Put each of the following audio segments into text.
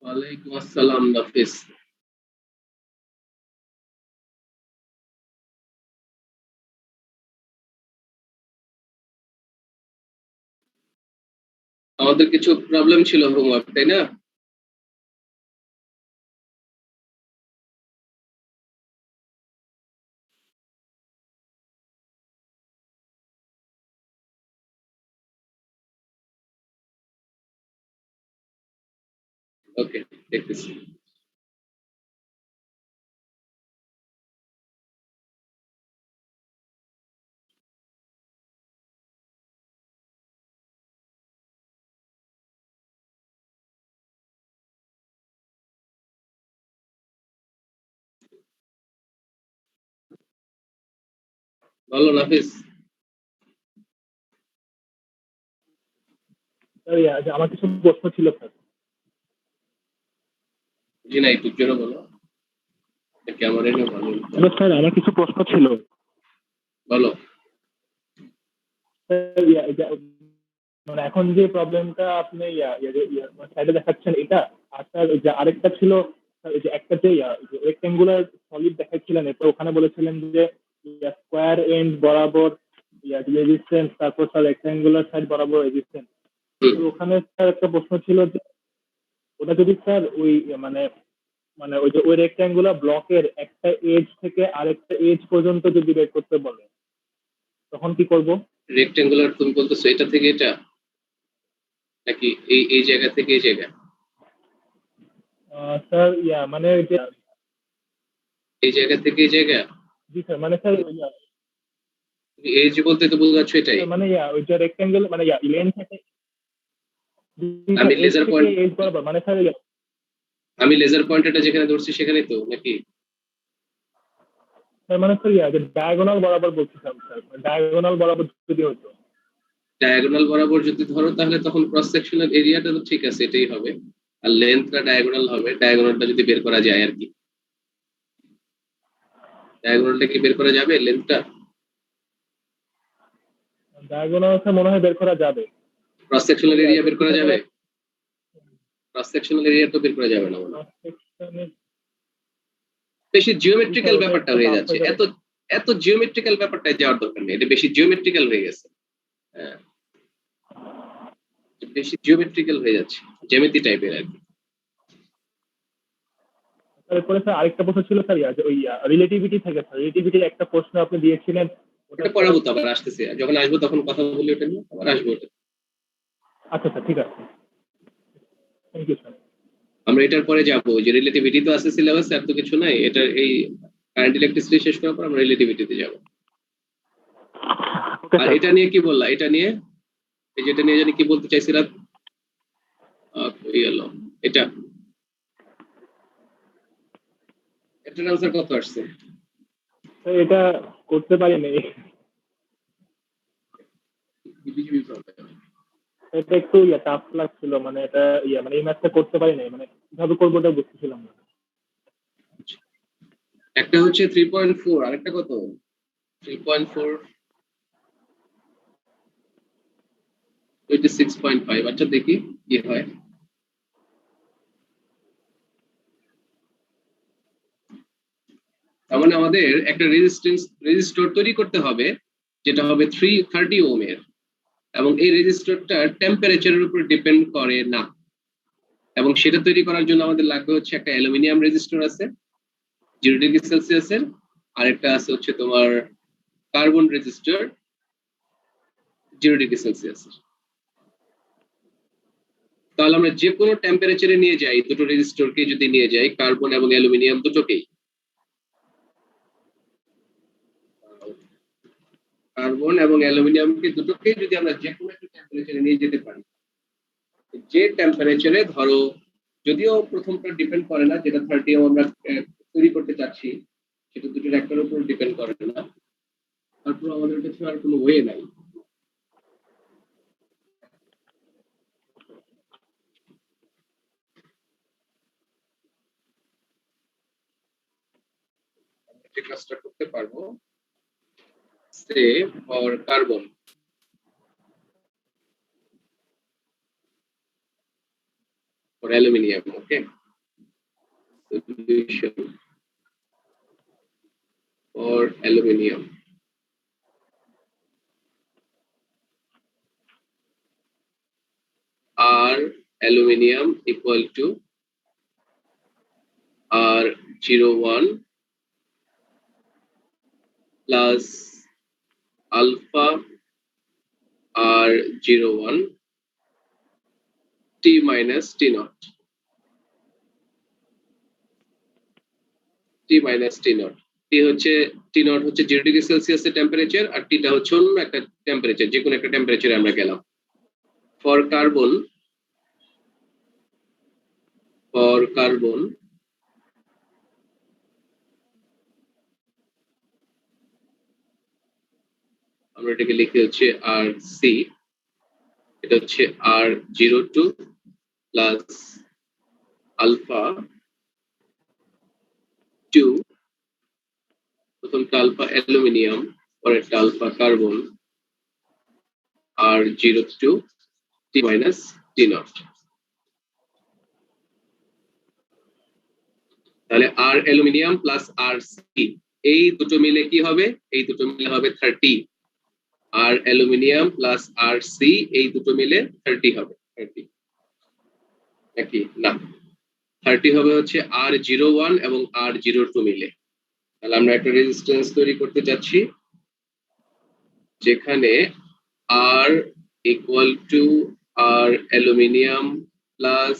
ওয়ালাইকুম আসসালাম নাফিস। আমাদের কিছু প্রবলেম ছিল হোমওয়ার্ক, তাই না? ওকে, দেখতেছি। বলো নাফিস। স্যার আমার কিছু প্রশ্ন ছিল স্যার। জি না, একটু জোরে বলো। ক্যামেরা নিয়ে ভালো। হ্যালো স্যার, আমার কিছু প্রশ্ন ছিল। বলো। স্যার, মানে এখন যে প্রবলেমটা আপনি সাইডে দেখাচ্ছেন এটা, আর স্যার যে আরেকটা ছিল, স্যার, এই যে একটা যে রেক্টেঙ্গুলার সলিড দেখাচ্ছিলেন, এটা ওখানে বলেছিলেন যে স্কোয়ার এন্ড বরাবর রেজিস্ট্যান্স, তারপর স্যার রেক্টেঙ্গুলার সাইড বরাবর রেজিস্ট্যান্স। তো ওখানে স্যার একটা প্রশ্ন ছিল যে ওটা যদি স্যার ওই মানে মানে ওই যে ওই রেক্ট্যাঙ্গুলার ব্লকের একটা এজ থেকে আরেকটা এজ পর্যন্ত যদি বের করতে বলে, তখন কি করব? রেক্টেঙ্গুলার তুমি বলতেছো এটা থেকে এটা, নাকি এই এই জায়গা থেকে এই জায়গা? স্যার মানে ওই যে, এই জায়গা থেকে এই জায়গা? জি স্যার, মানে স্যার তুমি এই যে বলতে তো বোঝাচ্ছ এটাই? মানে ওই যে রেক্ট্যাঙ্গেল মানে লেন থেকে, জি আমি স্যার, এজ লেজার থেকে পয়েন্ট, এজ বরাবর, মানে স্যার আমি লেজার পয়েন্টারটা যেখানে ধরছি সেখানেই তো নাকি? স্যার মানে স্যার যে ডায়াগোনাল বরাবর বলছিলাম স্যার, ডায়াগোনাল বরাবর যদি হতো। ডায়াগোনাল বরাবর যদি ধরো তাহলে তখন ক্রস সেকশনাল এরিয়াটা তো ঠিক আছে, এটাই হবে। আর লেন্থটা ডায়াগোনাল হবে, ডায়াগোনালটা যদি বের করা যায় আর কি। ডায়াগোনালটা কি বের করা যাবে লেন্থটা? ডায়াগোনাল স্যার মনে হয় বের করা যাবে। ক্রস সেকশনাল এরিয়া বের করা যাবে? ক্রস সেকশনাল এরিয়া তো বের করা যাবে না মনে হয়। বেশি জিওমেট্রিক্যাল ব্যাপারটা হয়ে যাচ্ছে, এত এত জিওমেট্রিক্যাল ব্যাপারটায় যাওয়ার দরকার নেই, এটা বেশি জিওমেট্রিক্যাল হয়ে গেছে। হ্যাঁ, বেশি জিওমেট্রিক্যাল হয়ে যাচ্ছে, জ্যামিতি টাইপের আর কি। তারপরে স্যার আরেকটা প্রশ্ন ছিল স্যার, যে ওই রিলেটিভিটি থেকে, স্যার রিলেটিভিটির একটা প্রশ্ন আপনি দিয়েছিলেন। ওটা পড়াবো তো, আবার আসতেছে যখন আসবো তখন কথা বলি ওটা নিয়ে, আবার আসবো ওটা। আচ্ছা স্যার, ঠিক আছে, থ্যাংক ইউ স্যার। আমরা এটার পরে যাবো, যে রিলেটিভিটি তো আছে সিলেবাসে, আর তো কিছু নাই এটা। এই কারেন্ট ইলেকট্রিসিটি শেষ করার পর আমরা রিলেটিভিটিতে যাবো। আর এটা নিয়ে কি বললা, এটা নিয়ে এই যেটা নিয়ে জানি কি বলতে চাইছিলাম, এটা এটার আনসার কত আসছে? এটা করতে পারিনি, এটা একটু টাফ লাগছিল, মানে এটা মানে এই ম্যাচটা করতে পারি নাই, মানে কিভাবে করবো ওটা বুঝতেছিলাম না। একটা হচ্ছে 3.4, আরেকটা কত? 3.4, 26.5। আচ্ছা দেখি কি হয়। তার মানে আমাদের একটা রেজিস্টর তৈরি করতে হবে, যেটা হবে 330 ওম এর, এবং এই রেজিস্টরটা টেম্পারেচারের উপর ডিপেন্ড করে না। এবং সেটা তৈরি করার জন্য আমাদের লাগবে হচ্ছে একটা অ্যালুমিনিয়াম রেজিস্টর আছে 0°C, আর একটা আছে হচ্ছে তোমার কার্বন রেজিস্টর 0°C। তাহলে আমরা যে কোনো টেম্পারেচারে নিয়ে যাই, দুটো রেজিস্টরকে যদি নিয়ে যাই, কার্বন এবং অ্যালুমিনিয়াম দুটোকেই, কার্বন এবং অ্যালুমিনিয়ামকে দুটোকেই যদি আমরা যে কোনো একটা টেম্পারেচারে নিয়ে যেতে পারি, যে টেম্পারেচারে ধরো, যদিও প্রথমটা ডিপেন্ড করে না, যেটা 30 আমরা তৈরি করতে চাচ্ছি, সেটা দুটোর একটার উপর ডিপেন্ড করে না, তারপর আমাদের কাছে আর কোনো ওয়ে নাই। যে কাজটা করতে পারবো, সে for carbon, for aluminium. Okay, solution for aluminium. R aluminium equal to R01 plus alpha R01 T minus T naught. T minus T naught. T হচ্ছে T naught হচ্ছে 0 ডিগ্রি সেলসিয়াসের টেম্পারেচার আর T টা হচ্ছে অন্য একটা টেম্পারেচার, যে কোনো একটা টেম্পারেচারে আমরা গেলাম। For carbon আমরা এটাকে লিখে হচ্ছে RC, এটা হচ্ছে R02 প্লাস আলফা 2, প্রথমটা আলফা অ্যালুমিনিয়াম, পরেরটা alpha carbon, R02 T minus T naught। তাহলে R অ্যালুমিনিয়াম প্লাস RC এই দুটো মিলে কি হবে? এই দুটো মিলে হবে 30। R অ্যালুমিনিয়াম প্লাস RC এই দুটো মিলে 30 হবে। 30 নাকি না, 30 হবে হচ্ছে R01 এবং R02 মিলে। তাহলে আমরা একটা রেজিস্ট্যান্স তৈরি করতে যাচ্ছি যেখানে R equal to R aluminium plus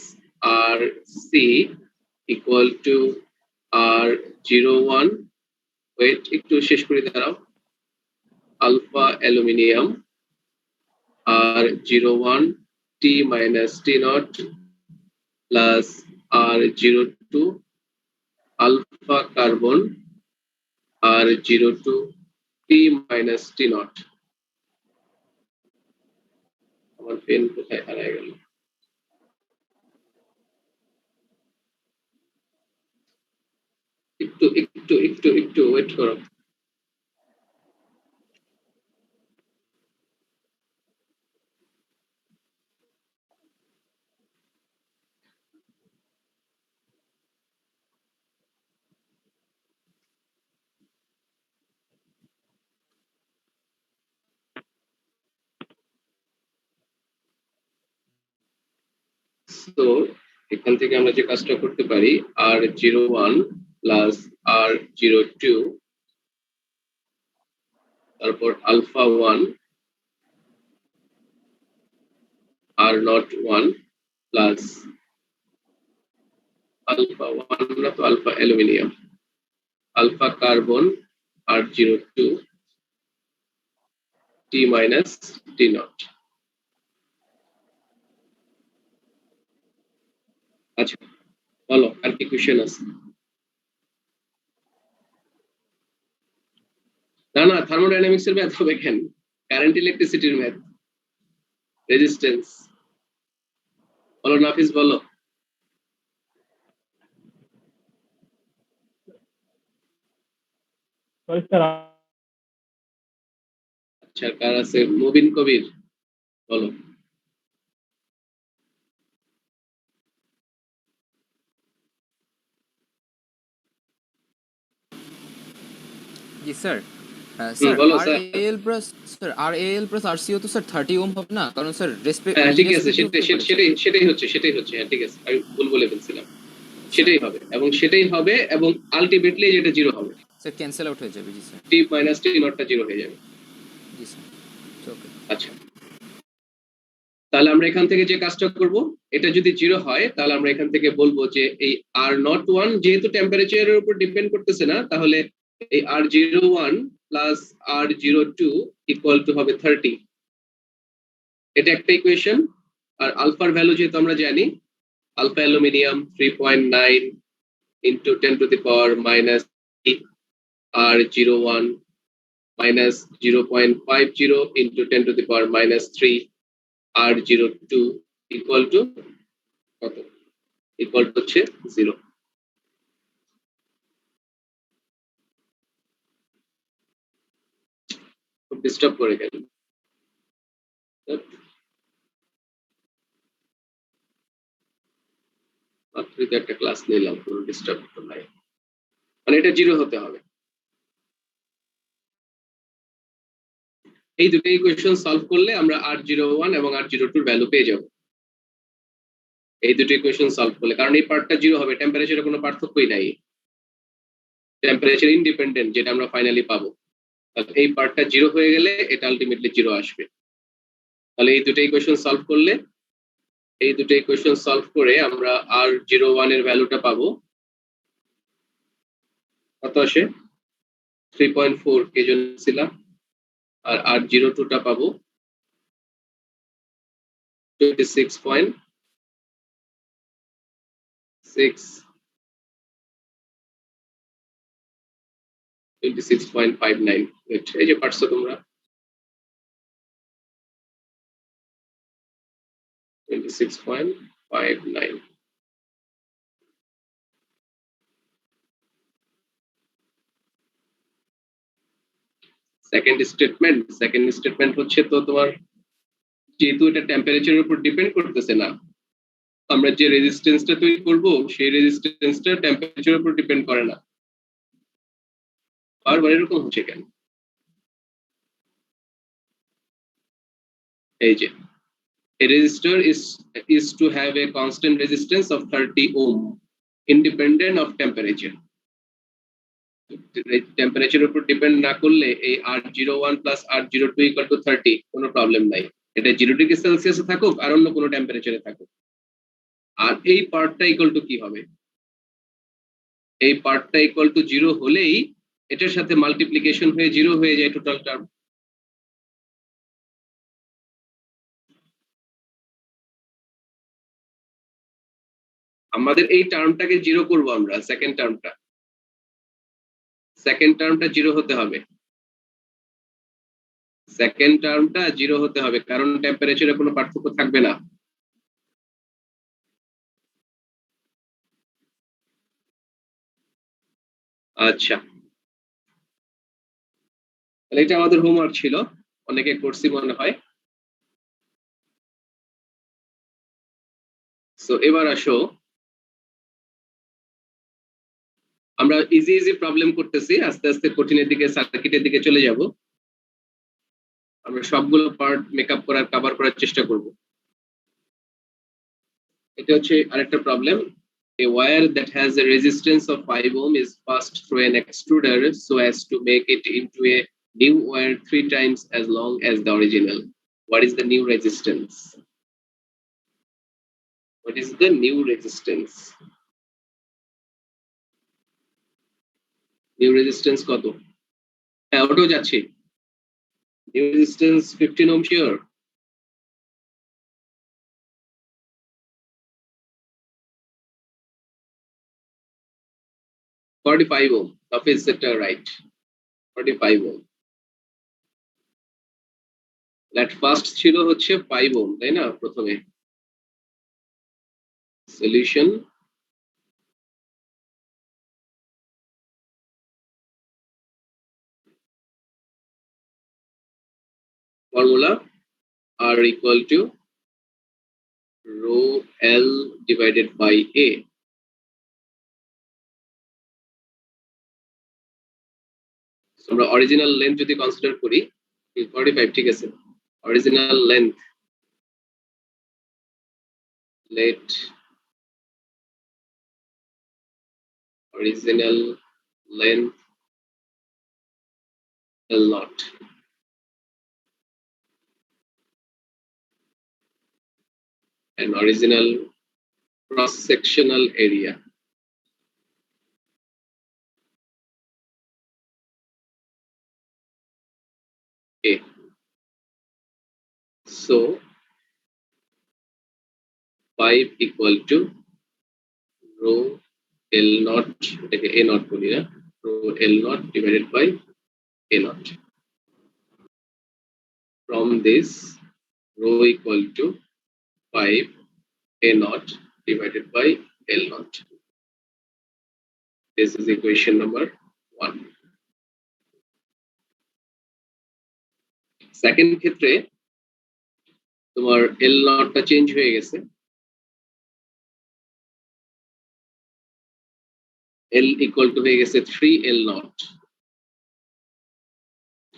RC equal to R01, wait একটু শেষ করে দাঁড়াও, alpha aluminium R01 T minus T naught plus R02 alpha carbon R02 T minus T naught। আমার পেন কোথায় হারিয়ে গেল? একটু ওয়েট করো। তো এখান থেকে আমরা যে কাজটা করতে পারি, R01 প্লাস R02 তারপর আলফা 1 R01 প্লাস আলফা 1 না তো alpha aluminium, alpha carbon R02 T minus T naught। আচ্ছা বলো আর কি কোশ্চেন আছে? না না, থার্মোডাইনামিক্স এর ম্যাথ হবে কেন? কারেন্ট ইলেকট্রিসিটির ম্যাথ, রেজিস্ট্যান্স। বলো নাফিস বলো। Sorry sir. আচ্ছা কার আছে? মুবিন কবির বলো। জি স্যার। স্যার বলো আর স্যার। এল প্লাস স্যার আর এল প্লাস আরসিও তো স্যার 30 ওহম হবে না, কারণ স্যার হ্যাঁ ঠিক আছে, সেটাই হচ্ছে। হ্যাঁ ঠিক আছে, আমি ভুল বলে ফেলছিলাম। সেটাই হবে এবং আলটিমেটলি যেটা জিরো হবে, স্যার ক্যান্সেল আউট হয়ে যাবে। জি স্যার। টি মাইনাস টি নটটা জিরো হয়ে যাবে। জি স্যার ওকে। আচ্ছা তাহলে আমরা এখান থেকে যে কাজটা করব, এটা যদি জিরো হয় তাহলে আমরা এখান থেকে বলবো যে এই R01 যেহেতু টেম্পারেচারের উপর ডিপেন্ড করতেছে না, তাহলে এই R01 plus R02 equal to হবে 30। এটা একটা ইকুয়েশন। আর আলফার ভ্যালু যেহেতু আমরা জানি, alpha aluminium 3.9 into 10 to the power minus R01 minus 0.50 into 10 to the power minus 3 R02 equal to কত? ইকুয়াল টু হচ্ছে 0। খুব ডিস্টার্ব করে গেল। রাত্রিতে একটা ক্লাস নিলাম, কোনো ডিস্টার্ব তো নাই, মানে এটা 0 হতে হবে। এই দুটো ইকুয়েশন সলভ করলে আমরা R01 এবং R02 এর ভ্যালু পেয়ে যাব। এই দুটো ইকুয়েশন সলভ করলে, কারণ এই পার্টটা 0 হবে, টেম্পারেচারে কোনো পার্থক্যই নাই, টেম্পারেচার ইন্ডিপেন্ডেন্ট যেটা আমরা ফাইনালি পাবো। তাহলে এই পার্টটা 0 হয়ে গেলে এটা আলটিমেটলি 0 আসবে। তাহলে এই দুটো ইকুয়েশন সলভ করলে, এই দুটো ইকুয়েশন সলভ করে আমরা R01 এর ভ্যালুটা পাবো, কত আসে 3.4 কেজন ছিলাম, আর R02 টা পাবো 26.6 26.59। এই যে পারছো তোমরা 26.59। সেকেন্ড স্টেটমেন্ট হচ্ছে, তো তোমার যেহেতু এটা টেম্পারেচারের উপর ডিপেন্ড করতেছে না, আমরা যে রেজিস্ট্যান্সটা তৈরি করব সেই রেজিস্ট্যান্সটা টেম্পারেচারের উপর ডিপেন্ড করে না। বারবার এরকম হচ্ছে কেন? এই যে a resistor is to have a constant resistance of 30 ohm independent of temperature. টেম্পারেচারের উপর ডিপেন্ড না করলে এই R01 plus R02 equal to 30 কোনো প্রবলেম নাই, এটা 0 ডিগ্রি সেলসিয়াসে থাকুক আর অন্য কোনো টেম্পারেচারে থাকুক। আর এই পার্টটা ইকুয়াল টু কি হবে? এই পার্টটা ইকুয়াল টু 0 হলেই এটার সাথে মাল্টিপ্লিকেশন হয়ে 0 হয়ে যায় টোটাল টার্ম। আমাদের এই টার্মটাকে 0 করব আমরা, সেকেন্ড টার্মটা 0 হতে হবে, সেকেন্ড টার্মটা 0 হতে হবে, কারণ টেম্পারেচারে কোনো পার্থক্য থাকবে না। আচ্ছা, তাহলে এটা আমাদের হোমওয়ার্ক ছিল, অনেকে করছি মনে হয়। সো এবার আসো, আমরা ইজি প্রবলেম করতেছি, আস্তে আস্তে কঠিনের দিকে, সার্কিটের দিকে চলে যাব। আমরা সবগুলো পার্ট মেকআপ করার, কভার করার চেষ্টা করব। এটা হচ্ছে আরেকটা problem. A wire that has a resistance of 5 ohm is passed through an extruder so as to make it into a new wire 3 times as long as the original. What is the new resistance? What is the new resistance? New resistance কত? হ্যাঁ, ওটাও যাচ্ছে। New resistance 15 ohm sure? $45 ohm. Office sector right. 45 ohm. That first ছিল হচ্ছে 5 ohm, তাই না? প্রথমে solution formula R equal to rho L divided by A. আমরা অরিজিনাল লেন্থ যদি কনসিডার করি, 45 ঠিক আছে, original length, let original length L naught and original cross sectional area A. So 5 equal to rho L naught, এটাকে A naught বলি না, rho L naught divided by A naught. From this, rho equal to 5 A naught divided by L naught. This is equation number 1. Second ক্ষেত্রে তোমার L নটটা change হয়ে গেছে, L equal to হয়ে গেছে 3L naught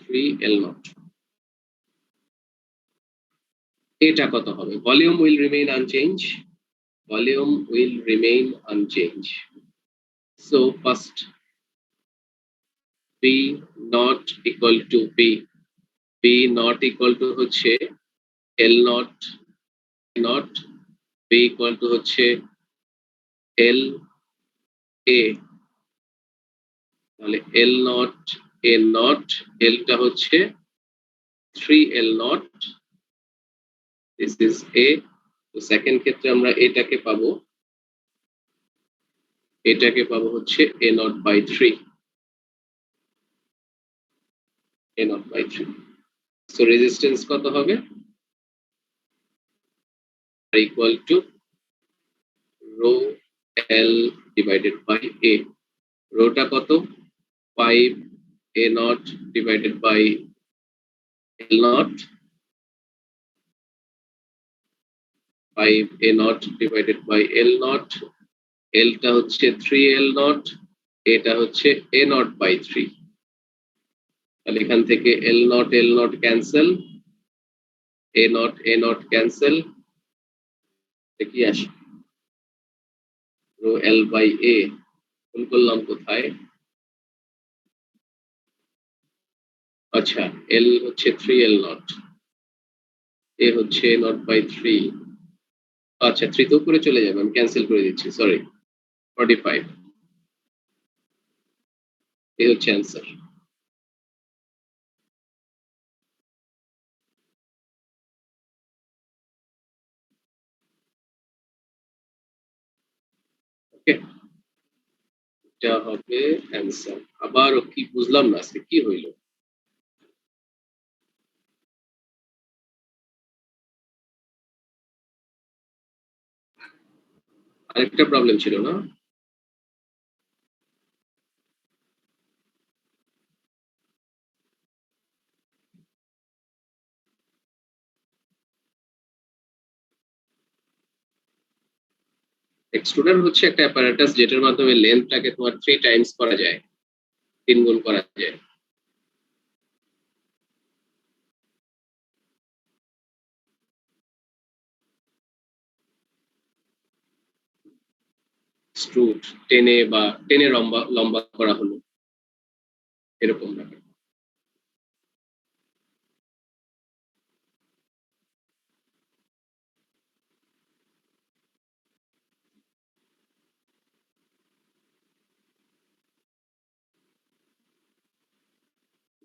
3L naught এটা কত হবে volume will remain unchange volume will remain unchange so first B not equal to B not equal to হচ্ছে L not B equal to হচ্ছে L A তাহলে L not A not L টা হচ্ছে 3L not this is A তো second ক্ষেত্রে আমরা এটাকে পাবো হচ্ছে A not by 3 A not by 3 so resistance কত হবে equal to rho L divided by A rho টা কত 5 A naught divided by L naught 5 A naught divided by L naught L টা হচ্ছে 3L naught এটা হচ্ছে A naught by 3 তাহলে এখান থেকে L naught cancel A naught cancel কি আসে rho L by A গুণ করলাম কোথায় আচ্ছা L হচ্ছে 3L naught A হচ্ছে A naught by 3 আচ্ছা 3 তো উপরে চলে যাবে আমি ক্যান্সেল করে দিচ্ছি সরি 45 এই হচ্ছে অ্যান্সার ওকে এটা হবে অ্যান্সার আবারও কি বুঝলাম না আজকে কি হইল আরেকটা প্রবলেম ছিল না এক্সট্রুডার হচ্ছে একটা অ্যাপারেটাস যেটার মাধ্যমে লেন্থটাকে তোমার 3 টাইমস করা যায় 3 গুণ করা যায় এক্সট্রুড টেনে লম্বা করা হলো এরকম ব্যাপার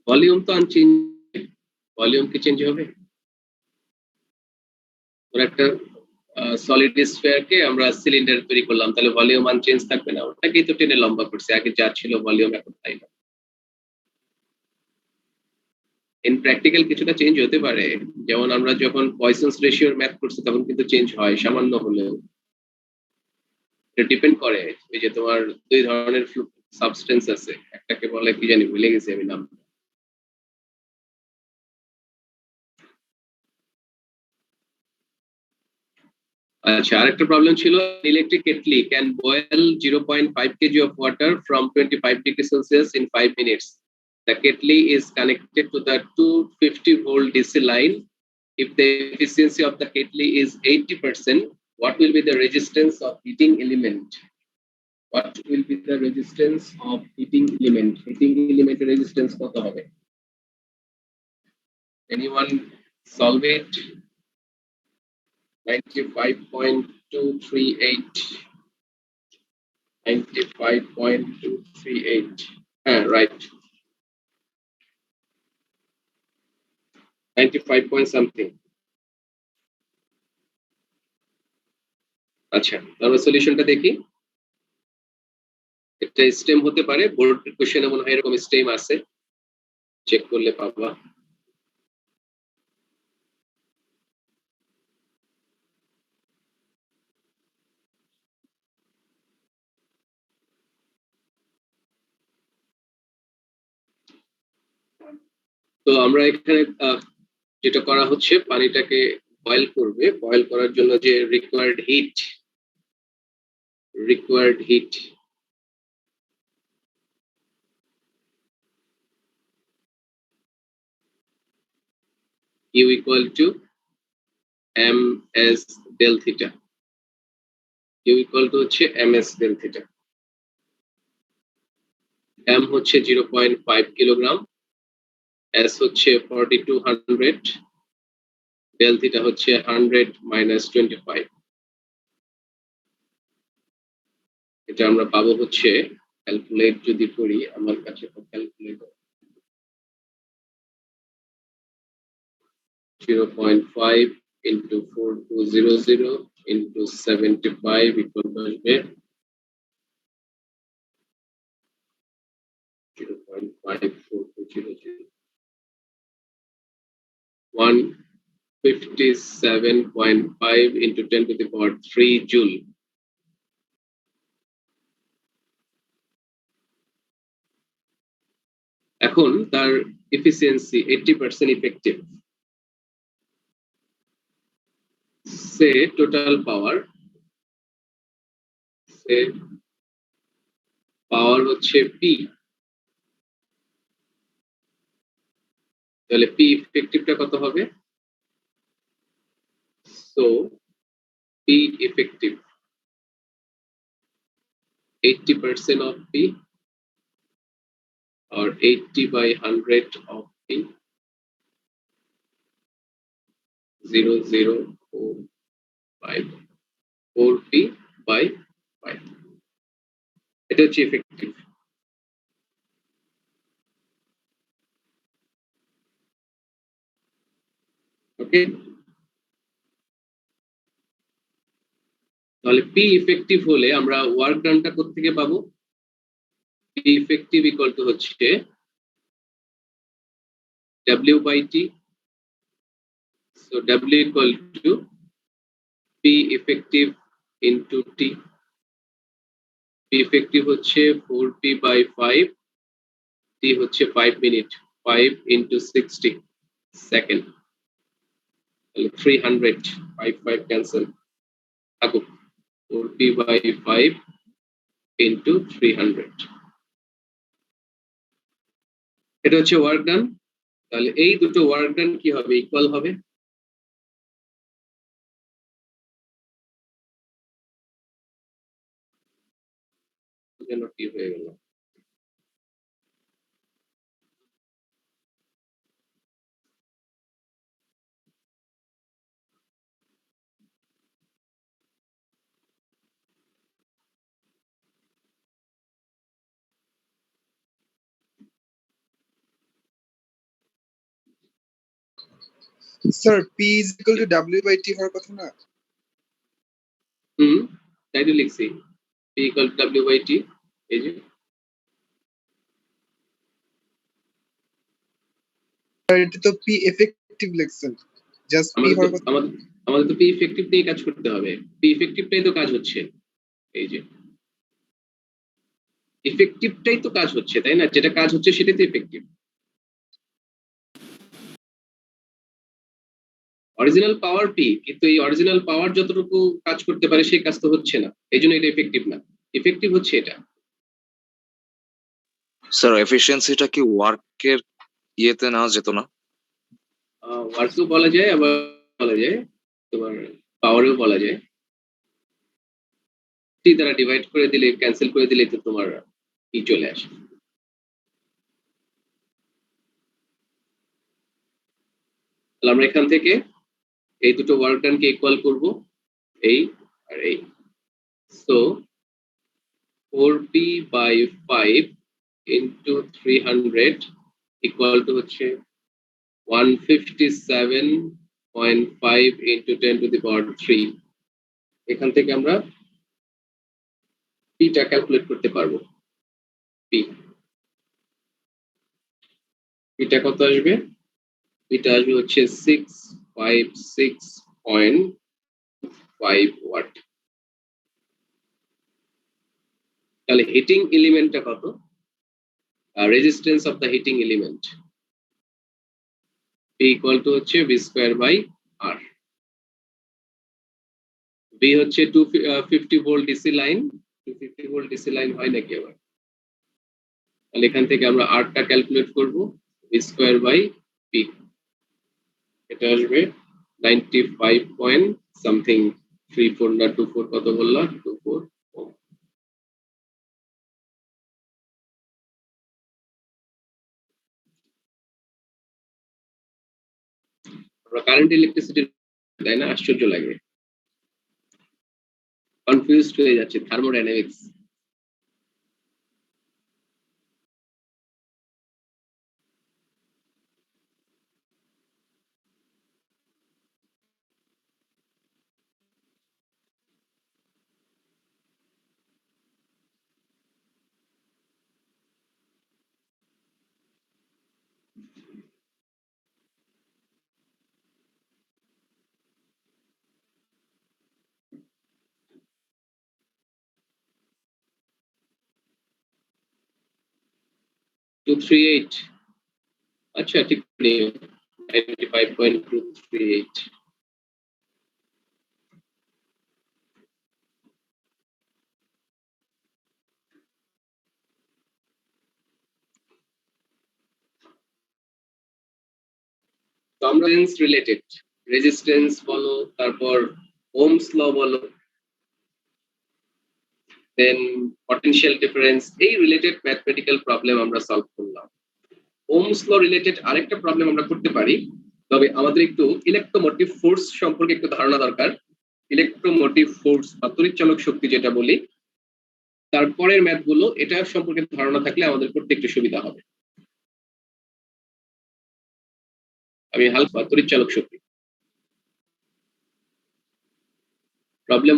ভলিউম তো আনচেঞ্জ ভলিউম কি চেঞ্জ হবে ওর একটা সলিড স্ফিয়ার কে আমরা সিলিন্ডার তৈরি করলাম তাহলে ভলিউম আনচেঞ্জ থাকবে না ওটাকেই তো টেনে লম্বা করছে আগে যা ছিল ভলিউম এখন তাই না ইন প্র্যাকটিক্যাল কিছুটা চেঞ্জ হতে পারে যেমন আমরা যখন পয়সনস রেশিওর ম্যাথ করছি তখন কিন্তু চেঞ্জ হয় সামান্য হলেও এটা ডিপেন্ড করে এই যে তোমার দুই ধরনের সাবস্টেন্স আছে একটাকে বলে কি জানি ভুলে গেছি আমি নাম আচ্ছা আরেকটা প্রবলেম ছিল electric kettle can boil 0.5 kg of water from 25 degrees Celsius in 5 minutes. The kettle is connected to the 250 volt DC line. If the efficiency of the kettle is 80%, what will be the resistance of heating element? What will be the resistance of heating element? Heating element resistance কত হবে? Anyone solve it? 95.238 95.238 right 95 point something আচ্ছা তাহলে সলিউশনটা দেখি এটা stem হতে পারে board কোশ্চেনে মনে হয় এরকম স্টেম আছে চেক করলে পাবা তো আমরা এখানে যেটা করা হচ্ছে পানিটাকে বয়েল করবে বয়েল করার জন্য যে required heat u equal to m s del theta. U equal to হচ্ছে m s del theta. M হচ্ছে 0.5 কিলোগ্রাম, এস হচ্ছে 4200, ডেল থিটা হচ্ছে 100 মাইনাস 25। এটা আমরা পাবো হচ্ছে, ক্যালকুলেট যদি করি, আমার কাছে তো calculator 0.5 into 4200 into 75 equal to আসবে 0.54200 157.5 into 10 to the power 3 joule। এখন তার এফিসিয়েন্সি 80% ইফেক্টিভ। সে টোটাল পাওয়ার, সে পাওয়ার হচ্ছে পি, তাহলে পি ইফেক্টিভটা কত হবে? So P effective 80% of P or 80 by 100 of P 0.045 4P by 5। এটা হচ্ছে ইফেক্টিভ। ওকে, তাহলে পি ইফেক্টিভ হলে আমরা ওয়ার্ক ডানটা কোত্থেকে পাবো? পি ইফেক্টিভ ইকুয়াল টু হচ্ছে W by T। So W equal to P effective into T। P effective হচ্ছে 4P by 5, T হচ্ছে 5 মিনিট, 5 into 60 সেকেন্ড, তাহলে 300, 5 ক্যান্সেল থাকুক, 4P by 5 into 300। এটা হচ্ছে ওয়ার্ক ডান। তাহলে এই দুটো ওয়ার্ক ডান কি হবে? ইকুয়াল হবে। যেন কি হয়ে গেল, sir P is equal to W by T হওয়ার কথা না? তাই তো লিখছি, P equal to W by T। এই যে স্যার এটা তো পি এফেক্টিভ লিখছেন, জাস্ট পি হওয়ার কথা। আমাদের তো পি ইফেক্টিভ নিয়ে কাজ করতে হবে। পি ইফেক্টিভটাই তো কাজ হচ্ছে, এই যে ইফেক্টিভটাই তো কাজ হচ্ছে, তাই না? যেটা কাজ হচ্ছে সেটাই তো ইফেক্টিভ। অরিজিনাল পাওয়ার পি, কিন্তু এই অরিজিনাল পাওয়ার যতটুকু কাজ করতে পারে সেই কাজ তো হচ্ছে না, এই জন্য এটা ইফেক্টিভ না। ইফেক্টিভ হচ্ছে এটা। স্যার এফিসিয়েন্সিটা কি ওয়ার্কের ইয়েতে নেওয়া যেত না? ওয়ার্কও বলা যায়, আবার বলা যায় তোমার পাওয়ারেও বলা যায়। টি দ্বারা ডিভাইড করে দিলে, ক্যান্সেল করে দিলে তো তোমার ই চলে আসে। তাহলে আমরা এখান থেকে এই দুটো ওয়ার্ক ডানকে ইকুয়াল করব, এই আর এই। So 4P by 5 into 300 equal to হচ্ছে 157.5 into 10 to the power 3। এখান থেকে আমরা পিটা ক্যালকুলেট করতে পারবো। পিটা কত আসবে? পিটা আসবে হচ্ছে 656.5 ওয়াট। তাহলে হিটিং এলিমেন্টটা কত? Resistance of the heating element P equal to হচ্ছে V square by R। V হচ্ছে 250 volt DC line, 250 volt DC line হয় নাকি আবার? তাহলে এখান থেকে আমরা R টা ক্যালকুলেট করব, V square by P। এটা আসবে 95 পয়েন্ট সামথিং 34 না 24 কত বললা 24 আমরা কারেন্ট ইলেকট্রিসিটি তাই না আশ্চর্য লাগে কনফিউজড হয়ে যাচ্ছে থার্মোডাইনামিক্স টু থ্রি এইট আচ্ছা ঠিক নেই 95.238 তো আমরা রিলেটেড রেজিস্ট্যান্স বলো তারপর ওহমস ল বলো দেন পটেনশিয়াল ডিফারেন্স এই রিলেটেড ম্যাথমেটিক্যাল প্রবলেম আমরা সলভ করলাম ওহমস ল রিলেটেড আরেকটা প্রবলেম আমরা করতে পারি তবে আমাদের একটু ইলেকট্রোমোটিভ ফোর্স সম্পর্কে একটু ধারণা দরকার ইলেকট্রোমোটিভ ফোর্স বা তড়িৎচালক শক্তি যেটা বলি তারপরের ম্যাথগুলো এটা সম্পর্কে ধারণা থাকলে আমাদের করতে একটু সুবিধা হবে আমি হালকা তড়িৎচালক শক্তি প্রবলেম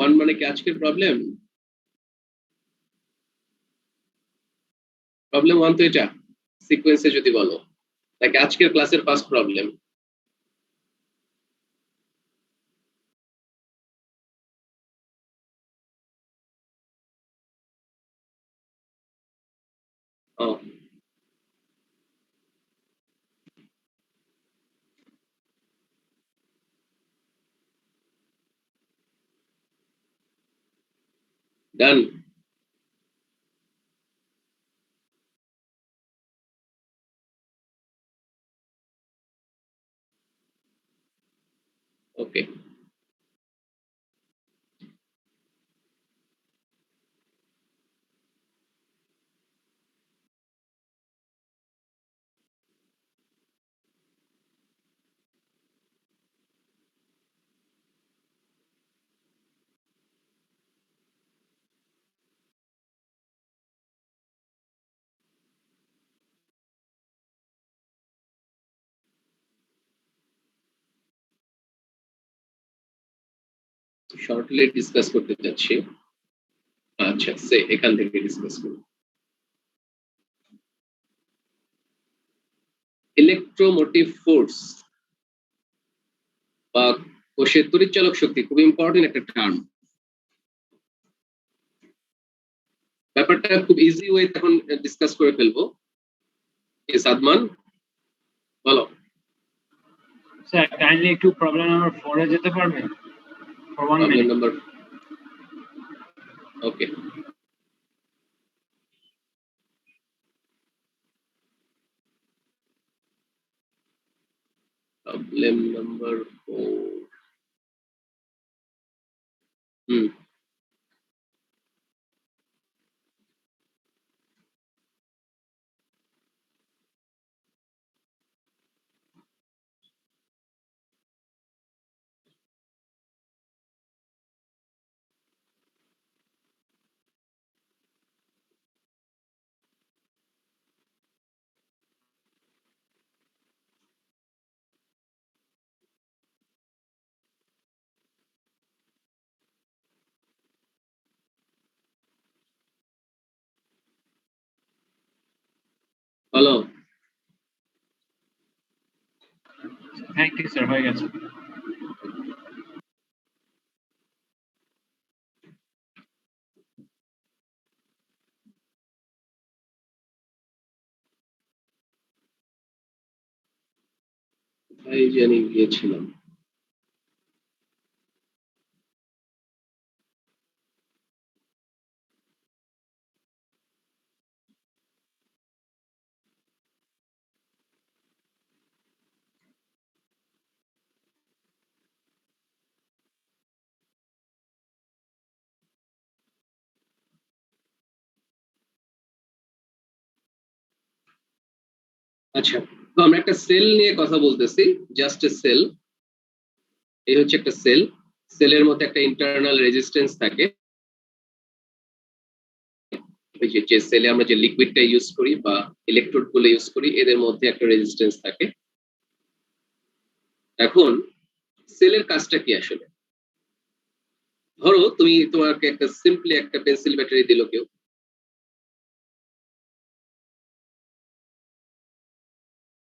1 মানে কি আজকের প্রবলেম 1 তো এটা সিকোয়েন্সে যদি বলো নাকি আজকের ক্লাসের ফার্স্ট প্রবলেম ও ডান ওকে শর্টলি ডিসকাস করতে যাচ্ছি আচ্ছা সে এখান থেকে ডিসকাস করি ইলেকট্রোমোটিভ ফোর্স বা কোষের তড়িৎচালক শক্তি খুব ইম্পর্টেন্ট একটা টার্ম ব্যাপারটা খুব ইজি ওয়ে এখন ডিসকাস করে ফেলবো সাদমান বলো স্যার কাইন্ডলি একটু প্রবলেম নাম্বার 4 এ যেতে পারবেন for 1 problem minute number okay problem number 4 হুম বলো থ্যাংক ইউ স্যার হয়ে গেছে তাই জানি গিয়েছিলাম আচ্ছা, তো আমরা একটা সেল নিয়ে কথা বলতেছি, জাস্ট এ সেল। এই হচ্ছে একটা সেল, সেলের মধ্যে একটা ইন্টারনাল রেজিস্ট্যান্স থাকে। ওই যে সেলে আমরা যে লিকুইডটা ইউজ করি বা ইলেকট্রোড গুলো ইউজ করি, এদের মধ্যে একটা রেজিস্ট্যান্স থাকে। এখন সেলের কাজটা কি আসলে? ধরো তুমি তোমাকে একটা সিম্পলি একটা পেন্সিল ব্যাটারি দিল কেউ,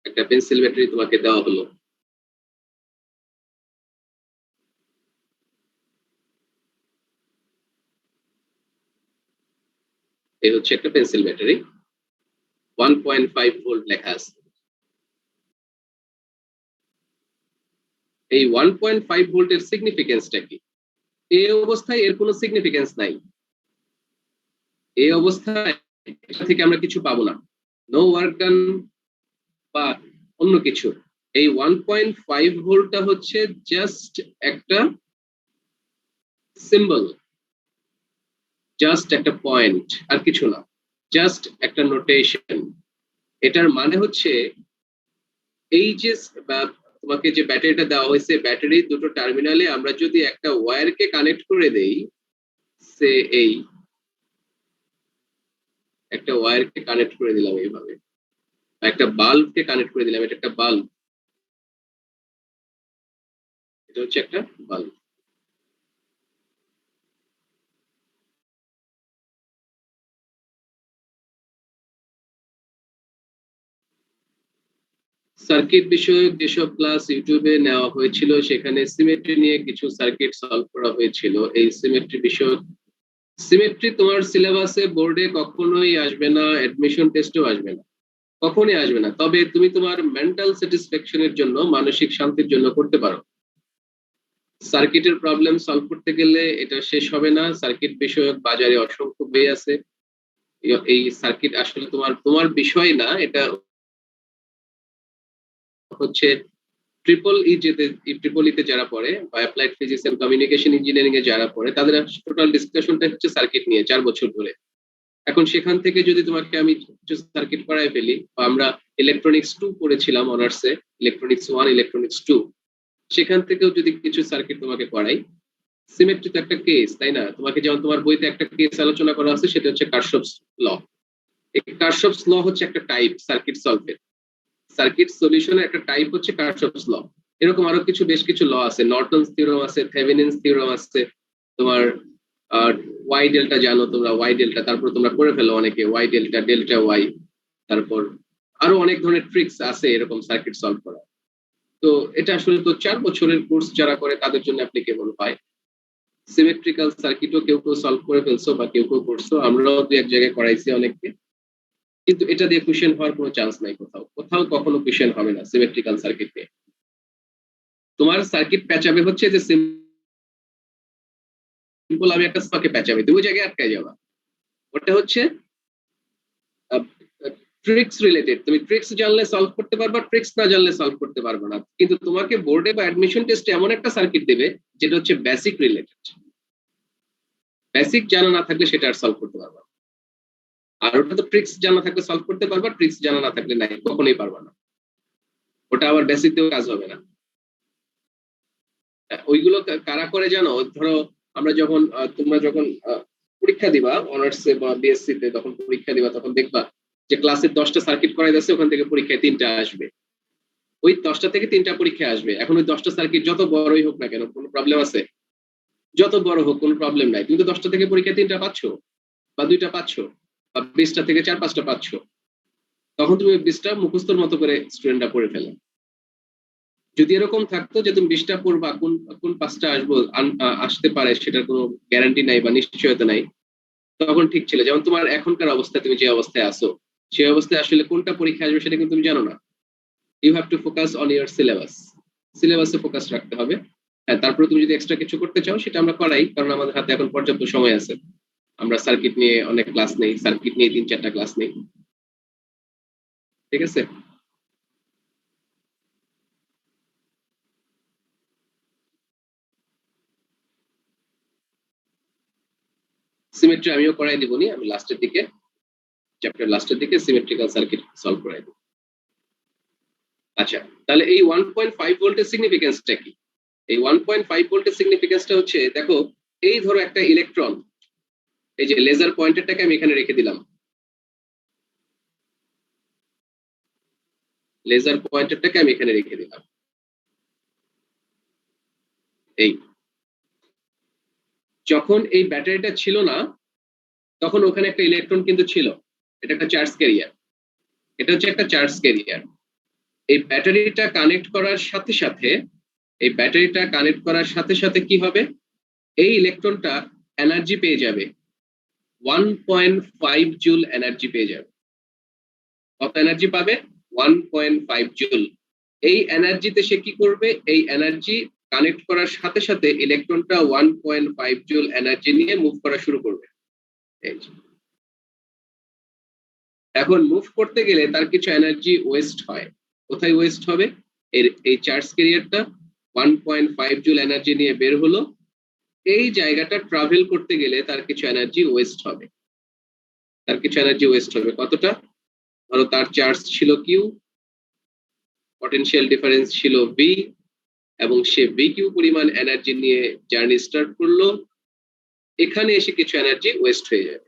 একটা পেন্সিল ব্যাটারি তোমাকে দেওয়া হলো। এই হচ্ছে একটা পেন্সিল ব্যাটারি, 1.5 ভোল্ট লেখা আছে। এই 1.5 ভোল্টের সিগনিফিকেন্সটা কি? এই অবস্থায় এর কোনো সিগনিফিকেন্স নাই। এই অবস্থায় এটা থেকে আমরা কিছু পাবো না, নো ওয়ার্ক ডান বা অন্য কিছু। এই 1.5 ভোল্টটা হচ্ছে জাস্ট একটা সিম্বল, জাস্ট একটা পয়েন্ট, আর কিছু না, জাস্ট একটা নোটেশন। এটার মানে হচ্ছে এই যে তোমাকে যে ব্যাটারিটা দেওয়া হয়েছে, ব্যাটারি দুটো টার্মিনালে আমরা যদি একটা ওয়্যারকে কানেক্ট করে দেই, সে এই একটা ওয়্যারকে কানেক্ট করে দিলাম এইভাবে, একটা বাল্বকে কানেক্ট করে দিলাম, এটা একটা বাল্ব, এটা হচ্ছে একটা বাল্ব। সার্কিট বিষয়ক যেসব ক্লাস ইউটিউবে নেওয়া হয়েছিল, সেখানে সিমেট্রি নিয়ে কিছু সার্কিট সলভ করা হয়েছিল। এই সিমেট্রি বিষয়ক, সিমেট্রি তোমার সিলেবাসে বোর্ডে কখনোই আসবে না, অ্যাডমিশন টেস্টেও আসবে না, কখনোই আসবে না। তবে তুমি তোমার মেন্টাল স্যাটিসফ্যাকশনের জন্য, মানসিক শান্তির জন্য করতে পারো। সার্কিটের প্রবলেম সলভ করতে গেলে এটা শেষ হবে না। সার্কিট বিষয়ক বাজারে অসংখ্য বই আছে। এই সার্কিট আসলে তোমার তোমার বিষয় না, এটা হচ্ছে ট্রিপল ই যেতে, ট্রিপল ইতে যারা পড়ে বা applied physics and communication engineering এ যারা পড়ে, তাদের টোটাল ডিসকাশনটা হচ্ছে সার্কিট নিয়ে 4 বছর ধরে। এখন সেখান থেকে যদি তোমাকে আমি কিছু সার্কিট করায় ফেলি, বা আমরা ইলেকট্রনিক্স 2 পড়েছিলাম অনার্সে, ইলেকট্রনিক্স 1 ইলেকট্রনিক্স 2, সেখান থেকেও যদি কিছু সার্কিট তোমাকে করাই, সিমেট্রি তো একটা কেস, তাই না? তোমাকে যেমন তোমার বইতে একটা কেস আলোচনা করা আছে, সেটা হচ্ছে কারশফস ল। এই কারশফস ল হচ্ছে একটা টাইপ সার্কিট সলভের, সার্কিট সলিউশনের একটা টাইপ হচ্ছে কারশফস ল। এরকম আরো কিছু বেশ কিছু ল আছে, নর্টনস থিওরাম আছে, থেভেনিনস থিওরাম আছে, তোমার ওয়াই ডেল্টা জানো তোমরা, ওয়াই ডেল্টা, তারপর তোমরা করে ফেলো অনেকে ওয়াই ডেল্টা, ডেল্টা ওয়াই, তারপর আরো অনেক ধরনের ট্রিক্স আছে এরকম সার্কিট সলভ করা। তো এটা আসলে তো 4 বছরের কোর্স যারা করে তাদের জন্য অ্যাপ্লিকেবল হয়। সিমেট্রিক্যাল সার্কিটও কেউ কেউ সলভ করে ফেলছো বা কেউ কেউ করছো, আমরাও দু এক জায়গায় করাইছি অনেককে, কিন্তু এটা দিয়ে কোশ্চেন হওয়ার কোনো চান্স নাই, কোথাও কোথাও কখনো কোশ্চেন হবে না সিমেট্রিক্যাল সার্কিট নিয়ে। তোমার সার্কিট প্যাচাবে হচ্ছে যে সিম্পল আমি একটা স্পাকে প্যাচাবে, তুমি ওই জায়গায় আটকায় যাবা। ওটা হচ্ছে ট্রিক্স রিলেটেড, তুমি ট্রিক্স জানলে সলভ করতে পারবা, ট্রিক্স না জানলে সলভ করতে পারবে না। কিন্তু তোমাকে বোর্ডে বা অ্যাডমিশন টেস্টে এমন একটা সার্কিট দেবে যেটা হচ্ছে বেসিক রিলেটেড, বেসিক জানা না থাকলে সেটা আর সলভ করতে পারবা। আর ওটা তো ট্রিক্স জানা থাকলে সলভ করতে পারবা, ট্রিক্স জানা না থাকলে নাই, কখনোই পারবা না। ওটা আবার বেসিক দিয়েও কাজ হবে না। ওইগুলো কারা করে জানো? ধরো আমরা যখন তোমরা যখন পরীক্ষা দিবা অনার্সে বা বিএসসি তে, তখন পরীক্ষা দিবা, তখন দেখবা যে ক্লাসে 10টা সার্কিট করাই যাচ্ছে, ওখান থেকে পরীক্ষায় 3টা আসবে। ওই 10টা থেকে 3টা পরীক্ষা আসবে। এখন ওই 10টা সার্কিট যত বড়ই হোক না কেন, কোনো প্রবলেম আছে? যত বড় হোক কোনো প্রবলেম নাই, তুমি তো 10টা থেকে পরীক্ষা 3টা পাচ্ছ বা 2টা পাচ্ছ, বা 20টা থেকে 4-5টা পাচ্ছ। তখন তুমি 20টা মুখস্থর মতো করে স্টুডেন্টরা পড়ে ফেলে। যদি এরকম থাকতো যে তুমি 20টা পড়বা, কোন কোন 5টা আসবো আসতে পারে সেটার কোনো গ্যারান্টি নাই বা নিশ্চয়তা নাই, তখন ঠিক ছিল। যেমন তোমার এখনকার অবস্থা, তুমি যে অবস্থায় আছো, সেই অবস্থায় আসলে কোনটা পরীক্ষা আসবে সেটা কিন্তু তুমি জানো না। You have to focus on your syllabus, সিলেবাসে ফোকাস রাখতে হবে। হ্যাঁ, তারপরে তুমি যদি এক্সট্রা কিছু করতে চাও সেটা আমরা করাই, কারণ আমাদের হাতে এখন পর্যাপ্ত সময় আছে। আমরা সার্কিট নিয়ে অনেক ক্লাস নেই, সার্কিট নিয়ে 3-4টা ক্লাস নেই, ঠিক আছে? সিমেট্রি আমিও করাই দিবনি, আমি লাস্টের দিকে, চ্যাপ্টার লাস্টের দিকে সিমেট্রিক্যাল সার্কিট সলভ করাই দিব। আচ্ছা, তাহলে এই 1.5 ভোল্টের সিগনিফিকেন্সটা কি? এই 1.5 ভোল্টের সিগনিফিকেন্সটা হচ্ছে, দেখো এই ধরো একটা ইলেকট্রন, এই যে লেজার পয়েন্টারটাকে আমি এখানে রেখে দিলাম, লেজার পয়েন্টারটাকে আমি এখানে রেখে দিলাম, এই যখন এই ব্যাটারিটা ছিল না তখন ওখানে একটা ইলেকট্রন কিন্তু ছিল, এটা একটা চার্জ ক্যারিয়ার, এটা হচ্ছে একটা চার্জ ক্যারিয়ার। এই ব্যাটারিটা কানেক্ট করার সাথে সাথে, এই ব্যাটারিটা কানেক্ট করার সাথে সাথে কি হবে, এই ইলেকট্রনটা এনার্জি পেয়ে যাবে, 1.5 জুল এনার্জি পেয়ে যাবে। কত এনার্জি পাবে? 1.5 জুল। এই এনার্জিতে সে কি করবে, এই এনার্জি কানেক্ট করার সাথে সাথে ইলেকট্রনটা 1.5 জুল এনার্জি নিয়ে মুভ করা শুরু করবে। এই যে। এখন মুভ করতে গেলে তার কিছু এনার্জি ওয়েস্ট হয়। কোথায় ওয়েস্ট হবে? এই চার্জ ক্যারিয়ারটা 1.5 জুল এনার্জি নিয়ে বের হলো, এই জায়গাটা ট্রাভেল করতে গেলে তার কিছু এনার্জি ওয়েস্ট হবে। তার কিছু এনার্জি ওয়েস্ট হবে কতটা? ধরো তার চার্জ ছিল কিউ, পটেনশিয়াল ডিফারেন্স ছিল ভি, এবং সে ভি কিউ পরিমাণ এনার্জি নিয়ে জার্নি স্টার্ট করলো, এখানে এসে কিছু এনার্জি ওয়েস্ট হয়ে যাবে।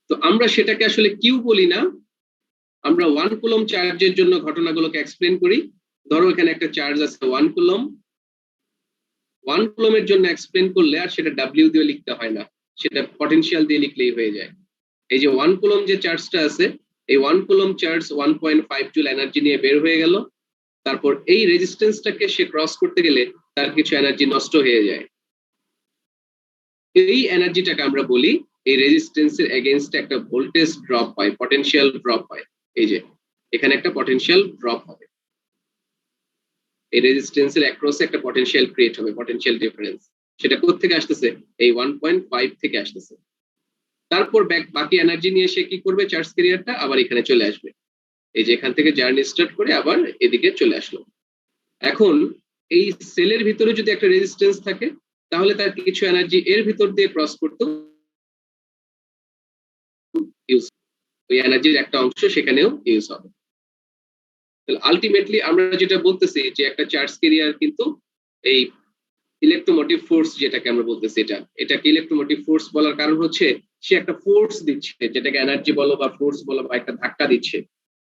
তো আমরা সেটাকে আসলে কিউ বলি না, আমরা 1 কুলম চার্জের জন্য ঘটনাগুলোকে এক্সপ্লেন করি। ধরো এখানে একটা চার্জ আছে 1 কুলম, 1 কুলমের জন্য এক্সপ্লেন করলে আর সেটা ডাব্লিউ দিয়ে লিখতে হয় না, সেটা পটেনশিয়াল দিয়ে লিখলেই হয়ে যায়। এই যে 1 কুলম যে চার্জটা আছে, এই 1 কুলম চার্জ 1.5 জুল এনার্জি নিয়ে বের হয়ে গেল, তারপর এই রেজিস্ট্যান্সটাকে সে ক্রস করতে গেলে তার কিছু এনার্জি নষ্ট হয়ে যায়। এই এনার্জিটাকে আমরা বলি, এই রেজিস্ট্যান্সের এগেইনস্ট একটা ভোল্টেজ ড্রপ হয়, পটেনশিয়াল ড্রপ হয়। এই যে এখানে একটা পটেনশিয়াল ড্রপ হবে, এই রেজিস্ট্যান্সের অ্যাক্রসে একটা পটেনশিয়াল ক্রিয়েট হবে, পটেনশিয়াল ডিফারেন্স। সেটা কোথা থেকে আসতেছে? এই 1.5 থেকে আসতেছে। তারপর বাকি এনার্জি নিয়ে সে কি করবে, চার্জ ক্যারিয়ারটা আবার এখানে চলে আসবে, এই যে এখান থেকে জার্নি স্টার্ট করে আবার এদিকে চলে আসলো। এখন এই সেলের ভিতরে যদি একটা রেজিস্ট্যান্স থাকে, তাহলে তার কিছু এনার্জি এর ভিতর দিয়ে ক্রস করতে ইউজ, ওই এনার্জির একটা অংশ সেখানেও ইউজ হবে। তাহলে আলটিমেটলি আমরা যেটা বলতেছি যে একটা চার্জ ক্যারিয়ার কিন্তু এই ইলেকট্রোমোটিভ ফোর্স যেটাকে আমরা বলতেছি, এটাকে ইলেকট্রোমোটিভ ফোর্স বলার কারণ হচ্ছে সে একটা ফোর্স দিচ্ছে, যেটাকে এনার্জি বলো বা ফোর্স বলো, বা একটা ধাক্কা দিচ্ছে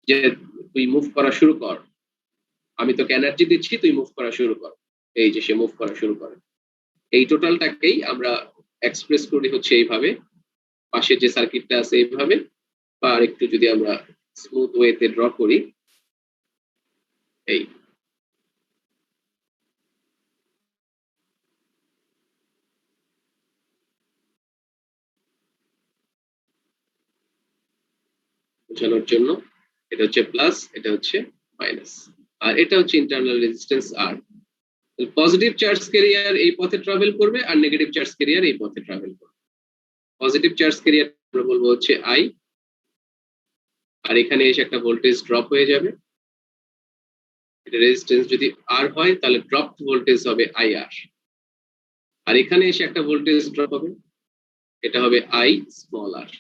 যে তুই মুভ করা শুরু কর, আমি তোকে এনার্জি দিচ্ছি, তুই মুভ করা শুরু কর। এই যে সে মুভ করা শুরু করে, এই টোটালটাকেই আমরা এক্সপ্রেস করি হচ্ছে এইভাবে, পাশে যে সার্কিটটা আছে এইভাবে, বা আরেকটু যদি আমরা স্মুথ ওয়েতে ড্র করি, এই বোঝানোর জন্য, এটা হচ্ছে প্লাস, এটা হচ্ছে মাইনাস, আর এটা হচ্ছে ইন্টারনাল রেজিস্ট্যান্স আর। পজিটিভ চার্জ ক্যারিয়ার এই পথে ট্রাভেল করবে, আর নেগেটিভ চার্জ ক্যারিয়ার এই পথে ট্রাভেল করবে। পজিটিভ চার্জ ক্যারিয়ার আমরা বলবো হচ্ছে আই, আর এখানে এসে একটা ভোল্টেজ ড্রপ হয়ে যাবে, এটা রেজিস্ট্যান্স যদি আর হয় তাহলে ড্রপ ভোল্টেজ হবে আই আর, আর এখানে এসে একটা ভোল্টেজ ড্রপ হবে, এটা হবে I small R.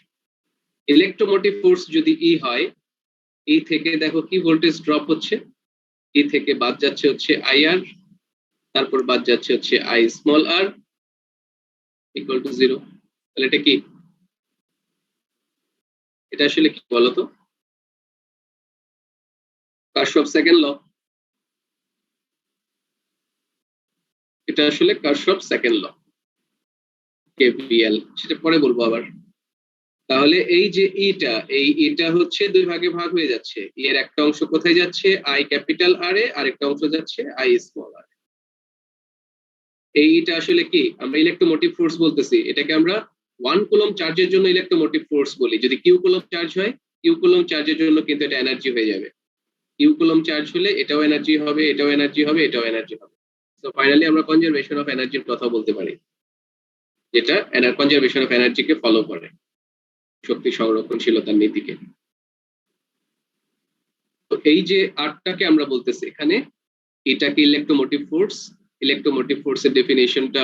Electromotive force যদি ই হয়, ই থেকে দেখো কি ভোল্টেজ ড্রপ হচ্ছে, ই থেকে বাদ যাচ্ছে হচ্ছে আই আর, তারপর বাদ যাচ্ছে হচ্ছে I small R equal to 0। তাহলে এটা কি, এটা আসলে কি বলতো? কারশফ সেকেন্ড ল, এটা আসলে কারশফ সেকেন্ড ল, কেভিএল, সেটা পরে বলবো আবার। তাহলে এই যে এইটা হচ্ছে দুই ভাগে ভাগ হয়ে যাচ্ছে, এর একটা অংশ কোথায় যাচ্ছে, আই ক্যাপিটাল আর এ, আর একটা অংশ যাচ্ছে আই স্মল আর। এইটা আসলে কি, আমরা ইলেকট্রোমোটিভ ফোর্স বলতেছি, এটাকে আমরা 1 কুলম চার্জের জন্য ইলেকট্রোমোটিভ ফোর্স বলি। যদি কিউ কুলম চার্জ হয়, কিউ কুলম চার্জের জন্য কিন্তু এটা এনার্জি হয়ে যাবে, কিউ কুলম চার্জ হলে এটাও এনার্জি হবে, এটাও এনার্জি হবে, এটাও এনার্জি হবে। সো ফাইনালি আমরা কনজারভেশন অফ এনার্জির কথা বলতে পারি, যেটা কনজারভেশন অফ এনার্জিকে ফলো করে, শক্তি সংরক্ষণশীলতার নীতিকে। তো এই যে আরটাকে আমরা বলতেছি এখানে, এটাকে ইলেকট্রোমোটিভ ফোর্স। ইলেকট্রোমোটিভ ফোর্সের ডেফিনেশনটা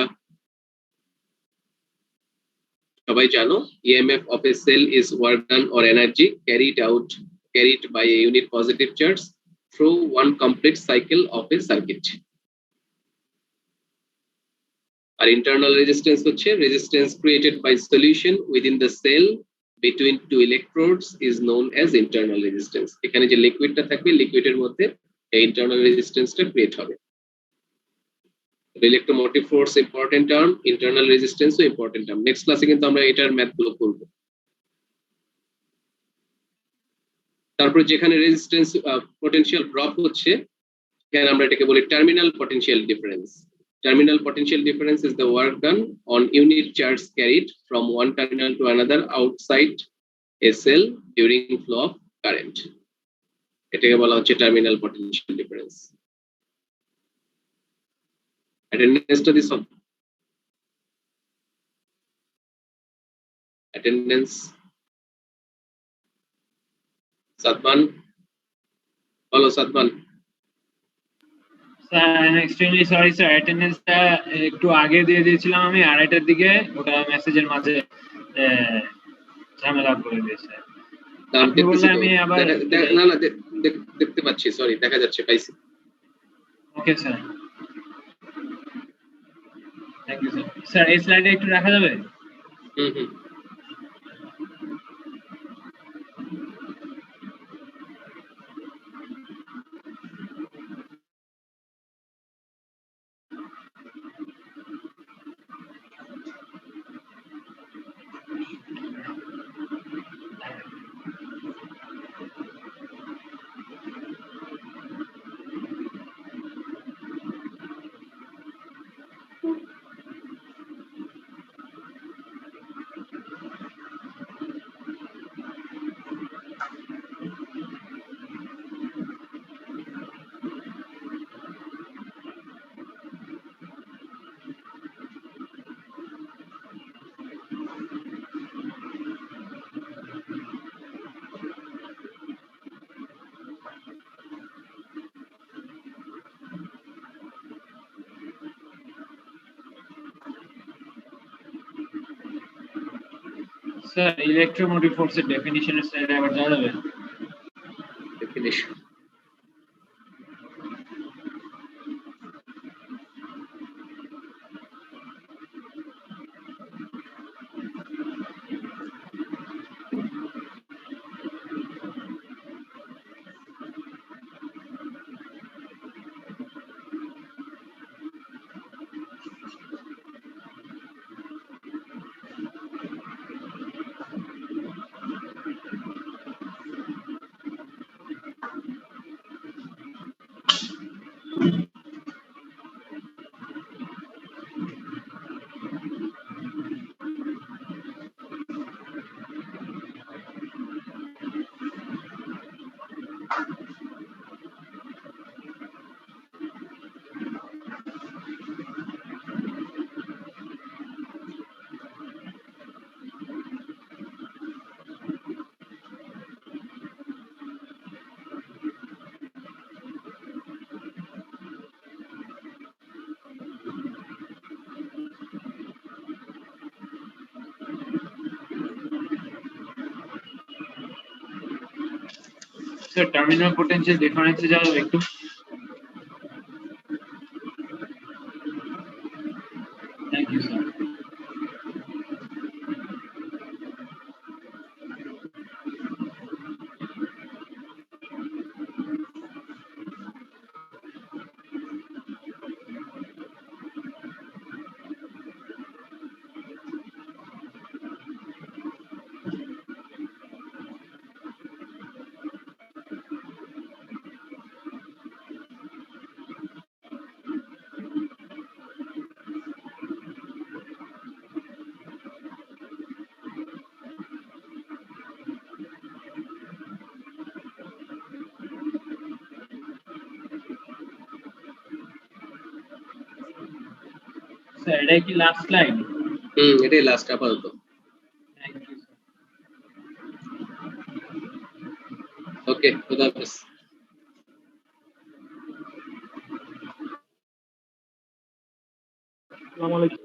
সবাই জানো, EMF of a cell is work done or energy carried by a unit positive charge through one complete cycle of a circuit. R internal resistance হচ্ছে resistance created by solution within the cell between two electrodes is known as internal resistance. এখানে যে লিকুইডটা থাকবে লিকুইডের মধ্যে এই internal resistance-টা create হবে। Electromotive force important term, internal রেজিস্ট্যান্সও important term. Next ক্লাসে কিন্তু আমরা এটার ম্যাথগুলো করব। তারপর যেখানে রেজিস্ট্যান্স পটেনশিয়াল ড্রপ হচ্ছে এখানে আমরা এটাকে বলি terminal potential difference. Terminal potential difference is the work done on unit charge carried from one terminal to another outside a cell during flow of current. এটাকে বলা হচ্ছে terminal potential difference. Attendance to this one. Attendance. Sadman. Hello, Sadman. Sir, I'm extremely sorry, sir. Attendance-টা একটু আগে দিয়ে দিয়েছিলাম আমি, আড়াইটার দিকে। ওটা মেসেজের মাঝে ঝামেলা করে দিয়েছে। আপনি বললে আমি আবার না দেখতে পাচ্ছি, সরি, দেখা যাচ্ছে, পাইছি। Okay sir, thank you sir. Sir এই স্লাইডে একটু রাখা যাবে? হুম। স্যার ইলেকট্রোমোটিভ ফোর্সের ডেফিনিশনের স্লাইডে আবার যাওয়া যাবে? ডেফিনিশন স্যার টার্মিনাল পোটেনশিয়াল ডিফারেন্সে যাওয়া যাবে একটু? Thank you sir. স্যার এটা কি লাস্ট স্লাইড? এটাই লাস্ট আপাতত। Thank you sir. ওকে, খোদা হাফেজ। আসসালামু আলাইকুম।